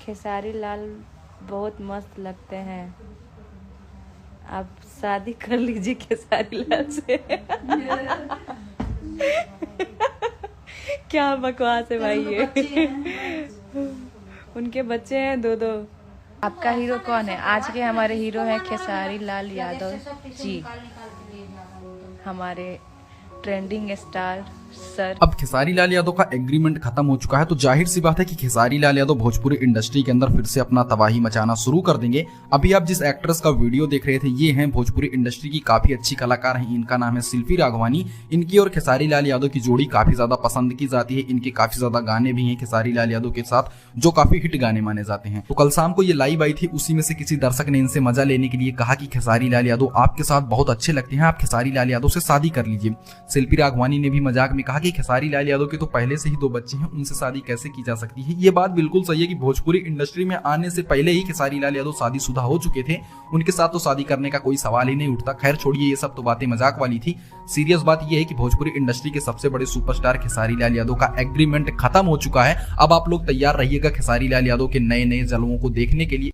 खेसारी लाल बहुत मस्त लगते हैं, आप शादी कर लीजिए खेसारी लाल से। क्या बकवास है भाई ये। उनके बच्चे हैं दो। आपका हीरो कौन है? आज के हमारे हीरो हैं खेसारी लाल यादव जी, हमारे ट्रेंडिंग स्टार सर। अब खेसारी लाल यादव का एग्रीमेंट खत्म हो चुका है, तो जाहिर सी बात है कि खेसारी लाल यादव भोजपुरी इंडस्ट्री के अंदर फिर से अपना तबाही मचाना शुरू कर देंगे। अभी आप जिस एक्ट्रेस का वीडियो देख रहे थे, ये हैं भोजपुरी इंडस्ट्री की काफी अच्छी कलाकार हैं, इनका नाम है शिल्पी राघवानी। इनकी और खेसारी लाल यादव की जोड़ी काफी ज्यादा पसंद की जाती है, इनके काफी ज्यादा गाने भी हैं खेसारी लाल यादव के साथ, जो काफी हिट गाने माने जाते हैं। तो कल शाम को ये लाइव आई थी, उसी में से किसी दर्शक ने इनसे मजा लेने के लिए कहा कि खेसारी लाल यादव आपके साथ बहुत अच्छे लगते हैं, आप खेसारी लाल यादव से शादी कर लीजिए। शिल्पी राघवानी ने भी मजाक में कहा कि खेसारी लाल यादव के तो पहले से ही 2 बच्चे हैं, उनसे शादी कैसे की जा सकती है। ये बात बिल्कुल सही है कि भोजपुरी इंडस्ट्री में आने से पहले ही खेसारी लाल यादव शादीशुदा हो चुके थे, उनके साथ तो शादी करने का कोई सवाल ही नहीं उठता। खैर छोड़िए, ये सब तो बातें मजाक वाली थी। सीरियस बात यह है कि भोजपुरी इंडस्ट्री के सबसे बड़े सुपरस्टार खेसारी लाल यादव का एग्रीमेंट खत्म हो चुका है। अब आप लोग तैयार रहिएगा खेसारी लाल यादव के नए नए जलवों को देखने के लिए।